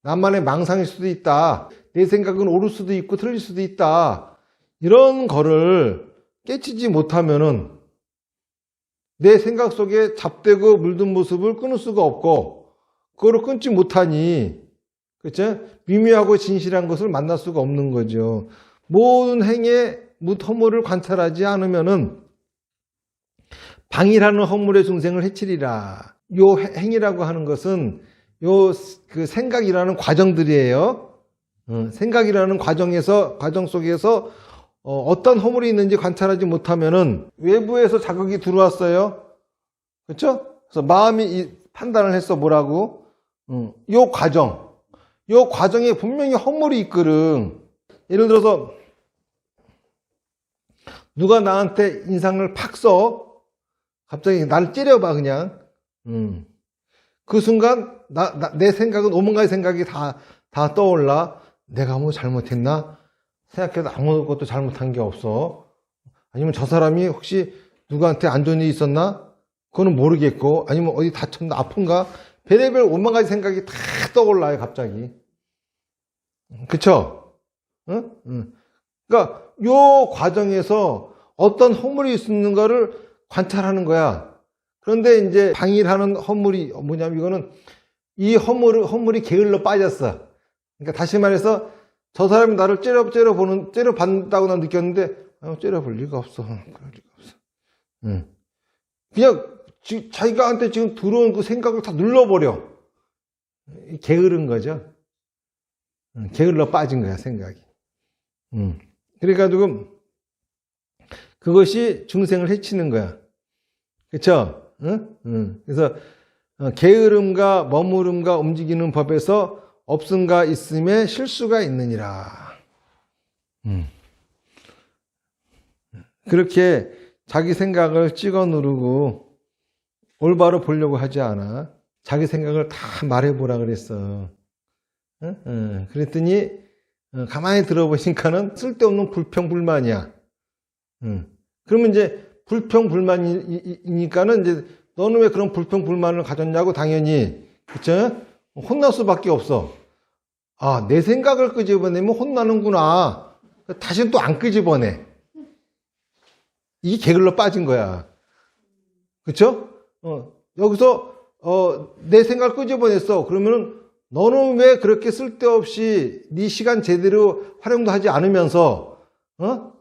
나만의 망상일 수도 있다. 내 생각은 옳을 수도 있고 틀릴 수도 있다. 이런 거를 깨치지 못하면은 내 생각 속에 잡되고 물든 모습을 끊을 수가 없고, 그거를 끊지 못하니, 그렇죠? 미묘하고 진실한 것을 만날 수가 없는 거죠. 모든 행의 무허물을 관찰하지 않으면은 방이라는 허물의 중생을 해치리라. 요 행이라고 하는 것은 그 생각이라는 과정들이에요. 생각이라는 과정 속에서 어떤 허물이 있는지 관찰하지 못하면은 외부에서 자극이 들어왔어요. 그렇죠? 그래서 마음이 판단을 했어. 뭐라고? 요 과정에 분명히 허물이 있거든. 예를 들어서 누가 나한테 인상을 팍 써. 갑자기 나를 찌려봐 그냥. 그 순간 내 생각은 오만가지 생각이 다 떠올라. 내가 뭐 잘못했나? 생각해도 아무것도 잘못한 게 없어. 아니면 저 사람이 혹시 누구한테 안 좋은 일이 있었나? 그거는 모르겠고, 아니면 어디 다쳤나? 아픈가? 별의별 오만가지 생각이 다 떠올라요 갑자기. 그쵸? 그러니까 요 과정에서 어떤 허물이 있는가를 관찰하는 거야. 그런데 이제 방일하는 허물이 뭐냐면, 이거는 이 허물이 게을러 빠졌어. 그러니까 다시 말해서 저 사람이 나를 째려본다고 난 느꼈는데, 째려볼 리가 없어. 그럴 리가 없어. 그냥 자기가한테 지금 들어온 그 생각을 다 눌러버려. 게으른 거죠. 게을러 빠진 거야, 생각이. 그래가지고 그것이 중생을 해치는 거야. 그쵸? 그래서 게으름과 머무름과 움직이는 법에서 없음과 있음에 실수가 있느니라. 그렇게 자기 생각을 찍어 누르고 올바로 보려고 하지 않아. 자기 생각을 다 말해보라 그랬어. 그랬더니 가만히 들어보니까는 쓸데없는 불평불만이야. 그러면 이제 불평불만이니까는 이제 너는 왜 그런 불평불만을 가졌냐고 당연히, 그쵸? 혼날 수밖에 없어. 아, 내 생각을 끄집어내면 혼나는구나. 다시는 또 안 끄집어내. 이게 게을러 빠진 거야. 그쵸? 여기서 내 생각을 끄집어냈어. 그러면은 너는 왜 그렇게 쓸데없이 네 시간 제대로 활용도 하지 않으면서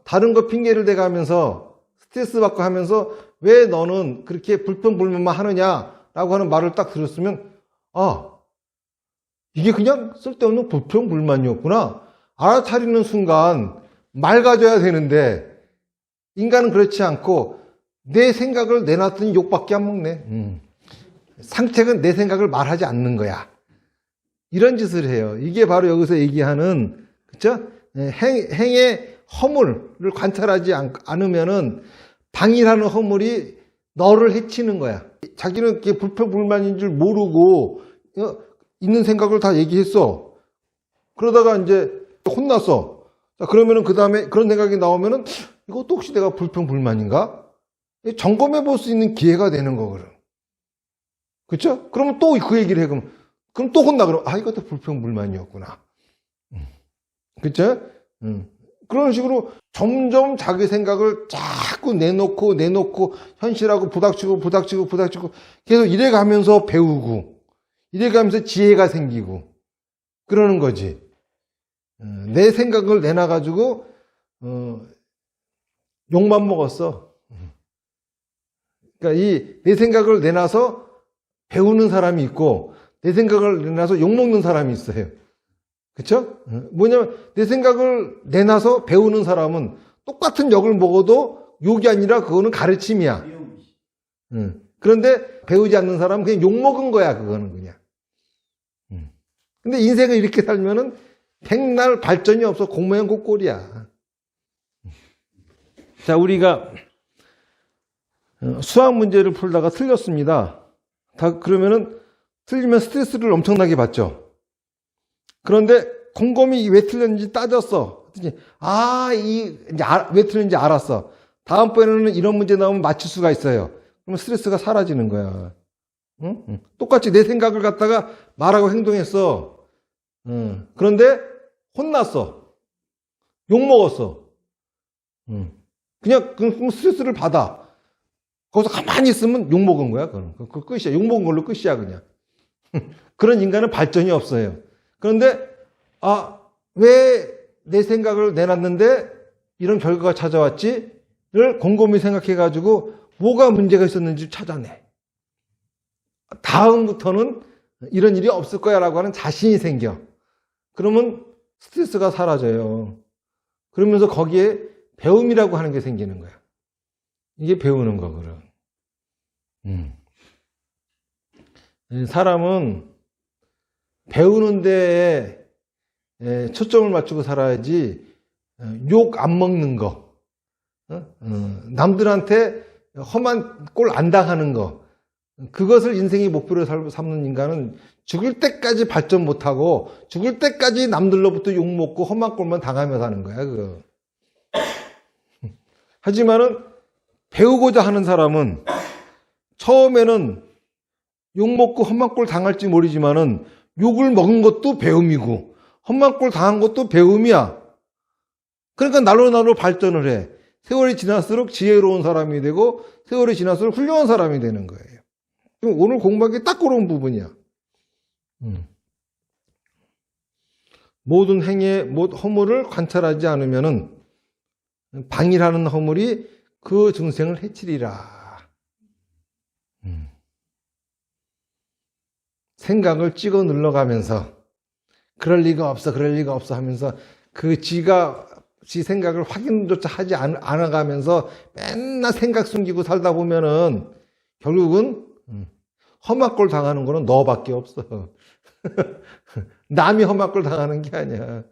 다른 거 핑계를 대가면서 스트레스 받고 하면서 왜 너는 그렇게 불평불만만 하느냐라고 하는 말을 딱 들었으면, 아, 이게 그냥 쓸데없는 불평불만이었구나. 알아차리는 순간 맑아져야 되는데, 인간은 그렇지 않고 내 생각을 내놨더니 욕밖에 안 먹네. 상책은 내 생각을 말하지 않는 거야. 이런 짓을 해요. 이게 바로 여기서 얘기하는, 그쵸? 행의 허물을 관찰하지 않으면은 방이라는 허물이 너를 해치는 거야. 자기는 그게 불평불만인 줄 모르고 있는 생각을 다 얘기했어. 그러다가 이제 혼났어. 자, 그러면은 그 다음에 그런 생각이 나오면은 이것도 혹시 내가 불평불만인가? 점검해 볼 수 있는 기회가 되는 거거든. 그쵸? 그러면 또 그 얘기를 해. 그럼 또 혼나. 그럼, 이것도 불평불만이었구나. 그쵸? 그런 식으로 점점 자기 생각을 자꾸 내놓고 현실하고 부닥치고 계속 이래가면서 배우고 이래가면서 지혜가 생기고 그러는 거지. 내 생각을 내놔가지고 욕만 먹었어. 그러니까 내 생각을 내놔서 배우는 사람이 있고 내 생각을 내놔서 욕먹는 사람이 있어요. 그쵸? 뭐냐면 내 생각을 내놔서 배우는 사람은 똑같은 욕을 먹어도 욕이 아니라 그거는 가르침이야. 그런데 배우지 않는 사람은 그냥 욕먹은 거야. 그거는 그냥. 근데 인생을 이렇게 살면은 백날 발전이 없어. 공모형 곡골이야. 자, 우리가 수학 문제를 풀다가 틀렸습니다. 그러면은 틀리면 스트레스를 엄청나게 받죠. 그런데 곰곰이 왜 틀렸는지 따졌어. 왜 틀렸는지 알았어. 다음번에는 이런 문제 나오면 맞출 수가 있어요. 그러면 스트레스가 사라지는 거야. 응? 똑같이 내 생각을 갖다가 말하고 행동했어. 그런데 혼났어. 욕먹었어. 그냥 스트레스를 받아. 거기서 가만히 있으면 욕먹은 거야. 그 끝이야. 욕먹은 걸로 끝이야, 그냥. 그런 인간은 발전이 없어요. 그런데 왜 내 생각을 내놨는데 이런 결과가 찾아왔지?를 곰곰이 생각해가지고 뭐가 문제가 있었는지 찾아내. 다음부터는 이런 일이 없을 거야 라고 하는 자신이 생겨. 그러면 스트레스가 사라져요. 그러면서 거기에 배움이라고 하는 게 생기는 거야. 이게 배우는 거거든. 사람은 배우는 데에 초점을 맞추고 살아야지 욕 안 먹는 거, 남들한테 험한 꼴 안 당하는 거, 그것을 인생의 목표로 삼는 인간은 죽을 때까지 발전 못하고 죽을 때까지 남들로부터 욕먹고 험한 꼴만 당하며 사는 거야. 그거. 하지만은 배우고자 하는 사람은 처음에는 욕먹고 험한 꼴 당할지 모르지만은 욕을 먹은 것도 배움이고 험한 꼴 당한 것도 배움이야. 그러니까 날로 발전을 해. 세월이 지날수록 지혜로운 사람이 되고 세월이 지날수록 훌륭한 사람이 되는 거예요. 오늘 공부하기 딱 그런 부분이야. 모든 행위의 허물을 관찰하지 않으면은 방일하는 허물이 그 중생을 해치리라. 생각을 찍어 눌러가면서 그럴 리가 없어 하면서 지 생각을 확인조차 하지 않아가면서 맨날 생각 숨기고 살다 보면은 결국은 험한 꼴 당하는 거는 너밖에 없어. 남이 험한 꼴 당하는 게 아니야.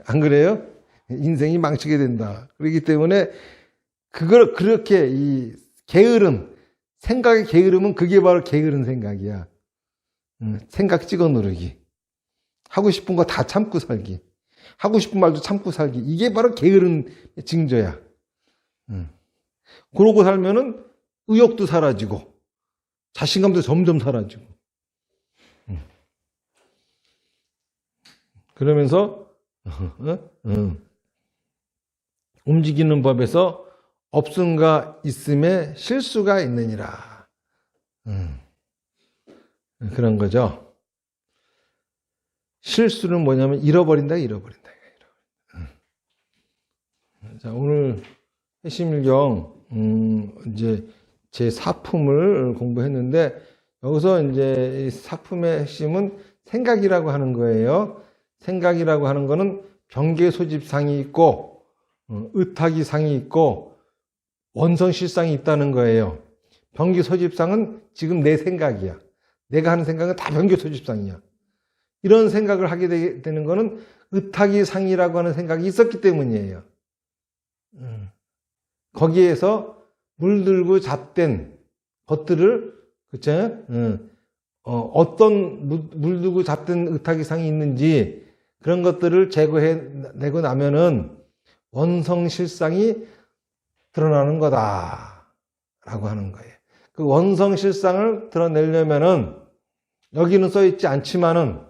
안 그래요? 인생이 망치게 된다. 그렇기 때문에 그걸 그렇게 이 게으름, 생각의 게으름은 그게 바로 게으른 생각이야. 생각 찍어 누르기. 하고 싶은 거 다 참고 살기. 하고 싶은 말도 참고 살기. 이게 바로 게으른 징조야. 그러고 살면은 의욕도 사라지고 자신감도 점점 사라지고. 그러면서 움직이는 법에서 없음과 있음에 실수가 있느니라. 그런 거죠. 실수는 뭐냐면 잃어버린다. 자, 오늘 해심일경 이제 제 사품을 공부했는데 여기서 이제 이 사품의 핵심은 생각이라고 하는 거예요. 생각이라고 하는 거는 병계소집상이 있고 의탁이상이 있고 원성실상이 있다는 거예요. 병계소집상은 지금 내 생각이야. 내가 하는 생각은 다 병계소집상이야. 이런 생각을 하게 되는 거는 의탁이상이라고 하는 생각이 있었기 때문이에요. 거기에서 물들고 잡된 것들을, 그쵸? 어떤 물들고 잡된 의탁이상이 있는지 그런 것들을 제거해내고 나면은 원성실상이 드러나는 거다라고 하는 거예요. 그 원성실상을 드러내려면은 여기는 써있지 않지만은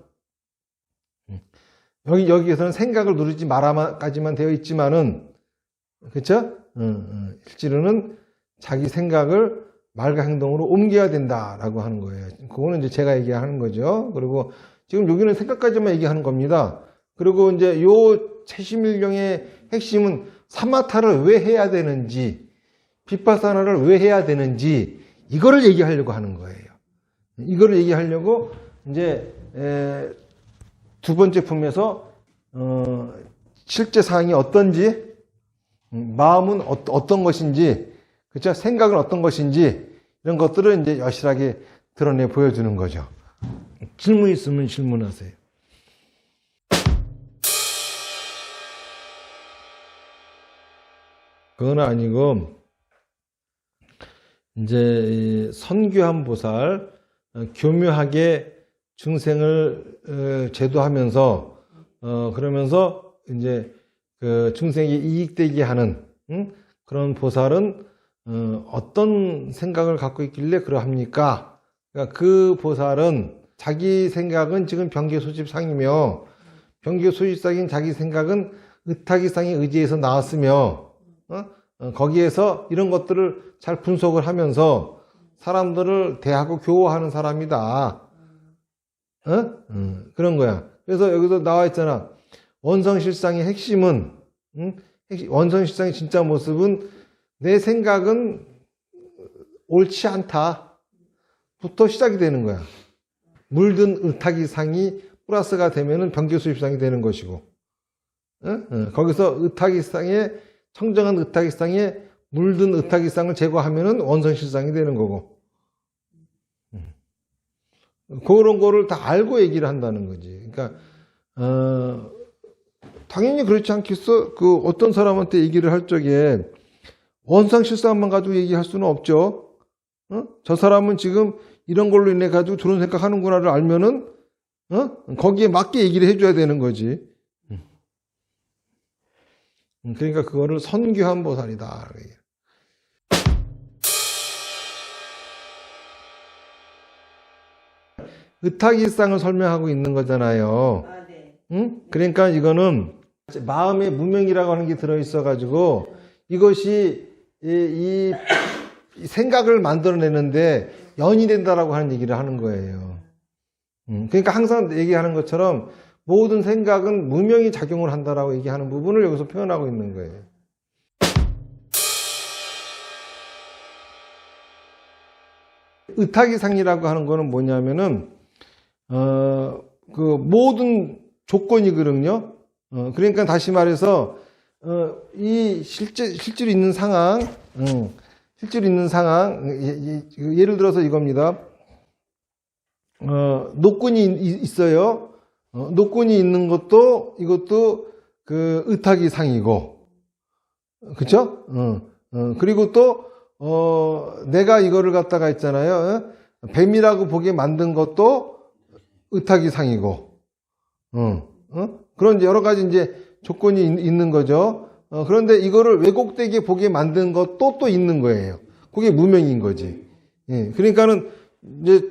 여기에서는 생각을 누르지 마라까지만 되어 있지만은 그렇죠? 실제로는 자기 생각을 말과 행동으로 옮겨야 된다라고 하는 거예요. 그거는 이제 제가 얘기하는 거죠. 그리고 지금 여기는 생각까지만 얘기하는 겁니다. 그리고 이제 요 채심일경의 핵심은 사마타를 왜 해야 되는지, 비파사나를 왜 해야 되는지 이거를 얘기하려고 하는 거예요. 이거를 얘기하려고 이제 두 번째 품에서 실제 사항이 어떤지, 마음은 어떤 것인지, 그렇죠? 생각은 어떤 것인지 이런 것들을 이제 여실하게 드러내 보여주는 거죠. 질문 있으면 질문하세요. 그건 아니고 이제 선교한 보살 교묘하게 중생을 제도하면서 그러면서 이제 그 중생이 이익되게 하는 그런 보살은 어떤 생각을 갖고 있길래 그러합니까? 그러니까 그 보살은 자기 생각은 지금 병계소집상이며 병계소집상인 자기 생각은 의탁이상의 의지에서 나왔으며 거기에서 이런 것들을 잘 분석을 하면서 사람들을 대하고 교화하는 사람이다. 그런 거야. 그래서 여기서 나와 있잖아. 원성실상의 핵심은, 원성실상의 진짜 모습은 내 생각은 옳지 않다. 부터 시작이 되는 거야. 물든 의탁이상이 플러스가 되면은 병계수입상이 되는 것이고, 거기서 의탁이상의 청정한 의탁이상에 물든 의탁이상을 제거하면은 원성실상이 되는 거고, 그런 거를 다 알고 얘기를 한다는 거지. 그러니까 당연히 그렇지 않겠어? 그 어떤 사람한테 얘기를 할 적에 원상실상만 가지고 얘기할 수는 없죠. 저 사람은 지금 이런 걸로 인해 가지고 저런 생각하는구나를 알면은 거기에 맞게 얘기를 해줘야 되는 거지. 그러니까 그거를 선교한 보살이다. 의탁일상을 설명하고 있는 거잖아요. 아, 네. 그러니까 이거는 마음의 무명이라고 하는 게 들어있어 가지고 이것이 이 생각을 만들어내는데 연이 된다라고 하는 얘기를 하는 거예요. 그러니까 항상 얘기하는 것처럼 모든 생각은 무명이 작용을 한다라고 얘기하는 부분을 여기서 표현하고 있는 거예요. 의탁이상이라고 하는 거는 뭐냐면은 그 모든 조건이거든요. 그러니까 다시 말해서 이 실제로 있는 상황, 예를 들어서 이겁니다. 노끈이 있어요. 노끈이 있는 것도 이것도 그 의탁이상이고, 그렇죠? 그리고 또 내가 이거를 갖다가 있잖아요. 뱀이라고 보게 만든 것도 의탁이상이고, 그런 여러 가지 이제 조건이 있는 거죠. 그런데 이거를 왜곡되게 보게 만든 것도 또 있는 거예요. 그게 무명인 거지. 예, 그러니까는 이제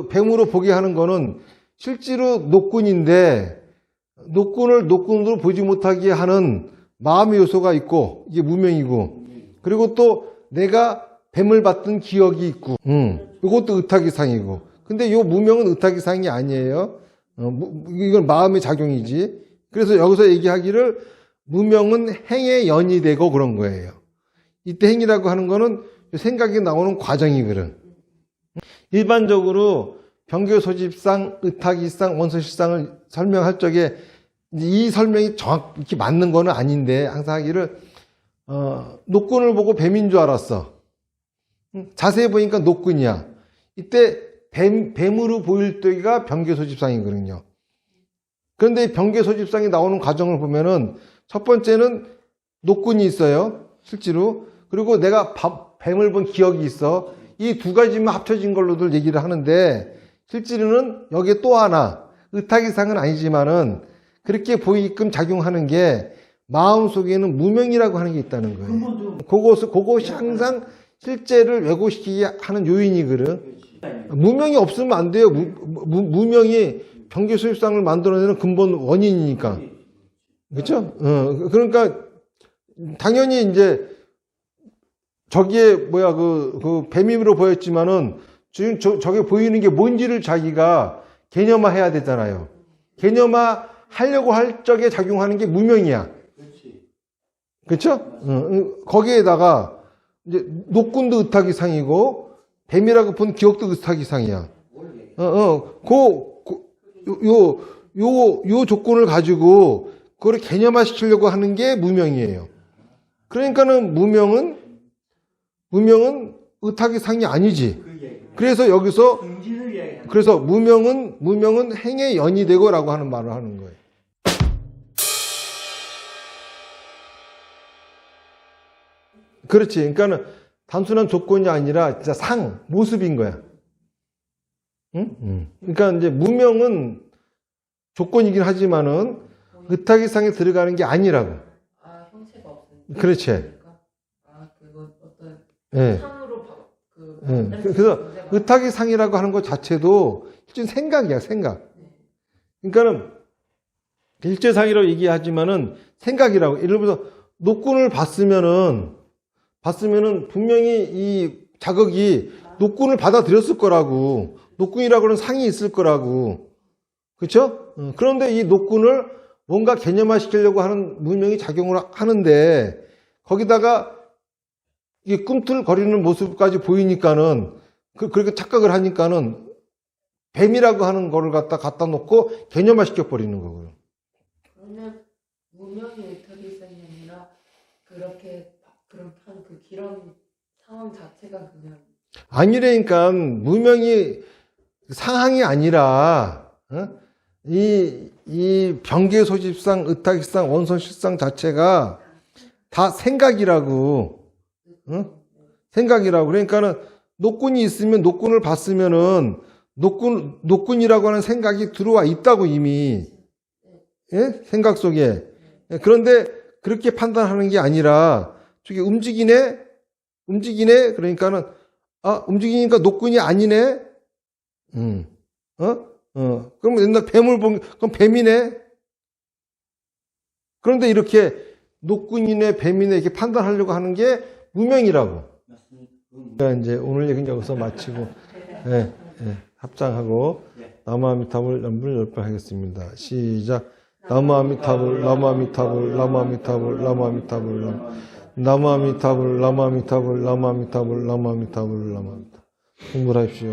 뱀으로 보게 하는 거는 실제로 노끈인데 노끈을 노끈으로 보지 못하게 하는 마음의 요소가 있고 이게 무명이고, 그리고 또 내가 뱀을 봤던 기억이 있고, 이것도 의탁이상이고. 근데 이 무명은 의탁이상이 아니에요. 이건 마음의 작용이지. 그래서 여기서 얘기하기를 무명은 행에 연이 되고 그런 거예요. 이때 행이라고 하는 거는 생각이 나오는 과정이거든. 일반적으로 병교소집상, 의탁이상, 원서실상을 설명할 적에 이 설명이 정확히 맞는 거는 아닌데 항상 하기를 노끈을 보고 뱀인 줄 알았어. 자세히 보니까 노끈이야. 이때 뱀으로 보일 때가 병교소집상이거든요. 그런데 병교소집상이 나오는 과정을 보면은 첫 번째는 노끈이 있어요. 실제로. 그리고 내가 뱀을 본 기억이 있어. 이 두 가지만 합쳐진 걸로들 얘기를 하는데 실제로는 여기에 또 하나, 의탁이상은 아니지만은 그렇게 보이게끔 작용하는 게 마음속에는 무명이라고 하는 게 있다는 거예요. 그것이 항상 실제를 왜곡시키게 하는 요인이거든. 무명이 없으면 안 돼요. 무명이 병기소입상을 만들어내는 근본 원인이니까. 그렇죠? 그러니까 당연히 이제 저기에 그 뱀임으로 보였지만은 지금 저게 보이는 게 뭔지를 자기가 개념화해야 되잖아요. 개념화 하려고 할 적에 작용하는 게 무명이야. 그렇죠? 거기에다가 이제 녹군도 의탁이상이고 뱀이라고 본 기억도 의탁이상이야. 요 조건을 가지고 그걸 개념화 시키려고 하는 게 무명이에요. 그러니까는 무명은 의탁이상이 아니지. 그래서 여기서 그래서 무명은 행의 연이 되고라고 하는 말을 하는 거예요. 그렇지. 그러니까는 단순한 조건이 아니라 진짜 모습인 거야. 응? 그러니까 이제 무명은 조건이긴 하지만은 의탁이상에 들어가는 게 아니라고. 아, 형체가 없으니까. 그렇지. 아, 그거 어떤 네. 상으로 그래서 의탁이상이라고 하는 것 자체도 실제 생각이야, 생각. 그러니까는 일제상이라고 얘기하지만은 생각이라고. 예를 들어서 녹군을 봤으면은 분명히 이 자극이 녹군을 받아들였을 거라고. 녹군이라고 하는 상이 있을 거라고. 그렇죠? 그런데 이 녹군을 뭔가 개념화 시키려고 하는 무명이 작용을 하는데 거기다가 이 꿈틀거리는 모습까지 보이니까는 그렇게 착각을 하니까는 뱀이라고 하는 거를 갖다 놓고 개념화 시켜버리는 거고요. 그러면 무명이 의탁일상이 아니라 그런 그 기런 상황 자체가 그냥 아니라니까 무명이 상황이 아니라 이 병계소집상, 의탁일상, 원성실상 자체가 다 생각이라고. 생각이라고. 그러니까는 녹군이 있으면 녹군을 봤으면은 녹군이라고 하는 생각이 들어와 있다고 이미. 예? 생각 속에. 그런데 그렇게 판단하는 게 아니라 저게 움직이네? 그러니까는 움직이니까 녹군이 아니네? 그럼 옛날 뱀을 그럼 뱀이네? 그런데 이렇게 녹군이네, 뱀이네 이렇게 판단하려고 하는 게 무명이라고. 그러니까 이제 오늘 얘기는 여기서 마치고, 합장하고, 나무아미타불 연불 10번 하겠습니다. 시작. 나무아미타불, 나무아미타불, 나무아미타불, 나무아미타불, 나무아미타불, 나무아미타불, 나무아미타불, 나무아미타불, 나무아미타불. 공부를 하십시오.